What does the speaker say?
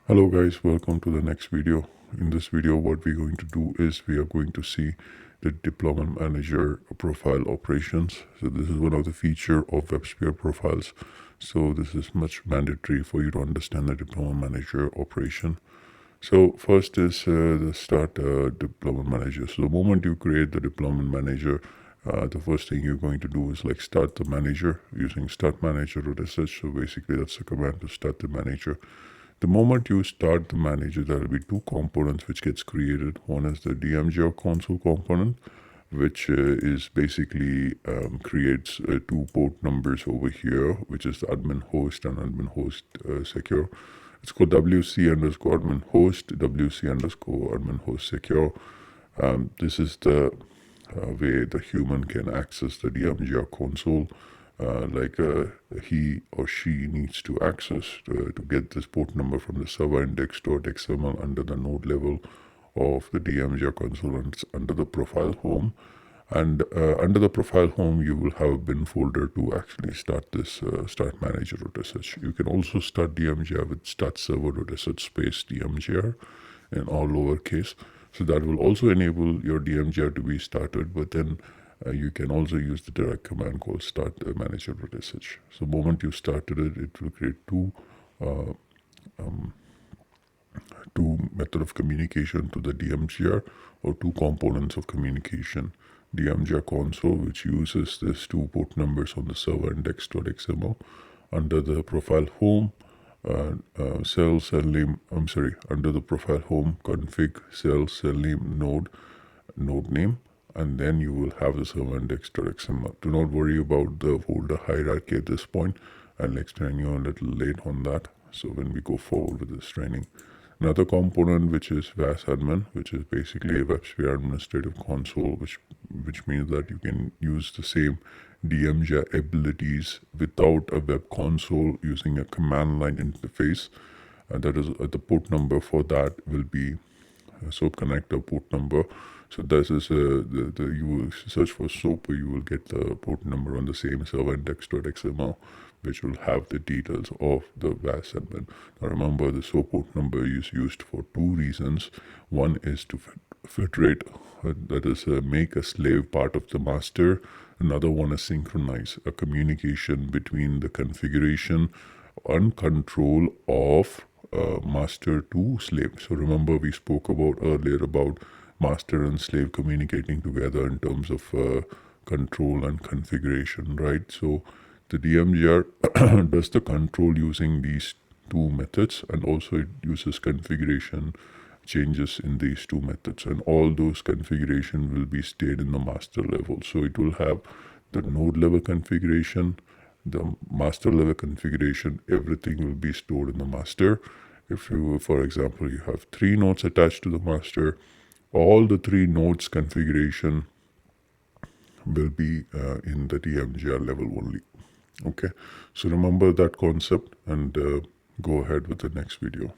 Hello guys, welcome to the next video. In this video, what we're going to do is we are going to see the deployment manager profile operations. So this is one of the feature of WebSphere profiles. So this is much mandatory for you to understand the deployment manager operation. So first is the start deployment manager. So the moment you create the deployment manager, the first thing you're going to do is like start the manager using start manager or research. So basically that's the command to start the manager. The moment you start the manager, there will be two components which gets created. One is the DMGR console component, which is basically creates two port numbers over here, which is the admin host and admin host secure. It's called WC underscore admin host, WC underscore admin host secure. This is the way the human can access the DMGR console. He or she needs to access to get this port number from the server index.xml under the node level of the DMGR console, and it's under the profile home. And under the profile home, you will have a bin folder to actually start this start manager.sh. You can also start DMGR with start server.sh space DMGR in all lowercase. So that will also enable your DMGR to be started, but then you can also use the direct command called start manager.sh. So the moment you started it, it will create two method of communication to the DMGR, or two components of communication. DMGR console, which uses this two port numbers on the server index.xml under the profile home cell name. Under the profile home config cell name node name, and then you will have the server index.xml. Do not worry about the folder hierarchy at this point. I'll explain you a little late on that. So when we go forward with this training, another component which is VAS admin, which is basically a WebSphere administrative console, which means that you can use the same DMGR abilities without a web console using a command line interface. That is the port number for that will be SOAP connector port number. So this is you will search for SOAP, you will get the port number on the same server index.xml, which will have the details of the VAS admin. Now remember, the SOAP port number is used for two reasons. One is to federate, that is make a slave part of the master. Another one is synchronize a communication between the configuration and control of master to slave. So remember, we spoke about earlier about master and slave communicating together in terms of control and configuration, right? So the DMGR does the control using these two methods, and also it uses configuration changes in these two methods, and all those configuration will be stayed in the master level. So it will have the node level configuration, the master level configuration, everything will be stored in the master. If you, for example, you have three nodes attached to the master, all the three nodes configuration will be in the DMGR level only. Okay, so remember that concept, and go ahead with the next video.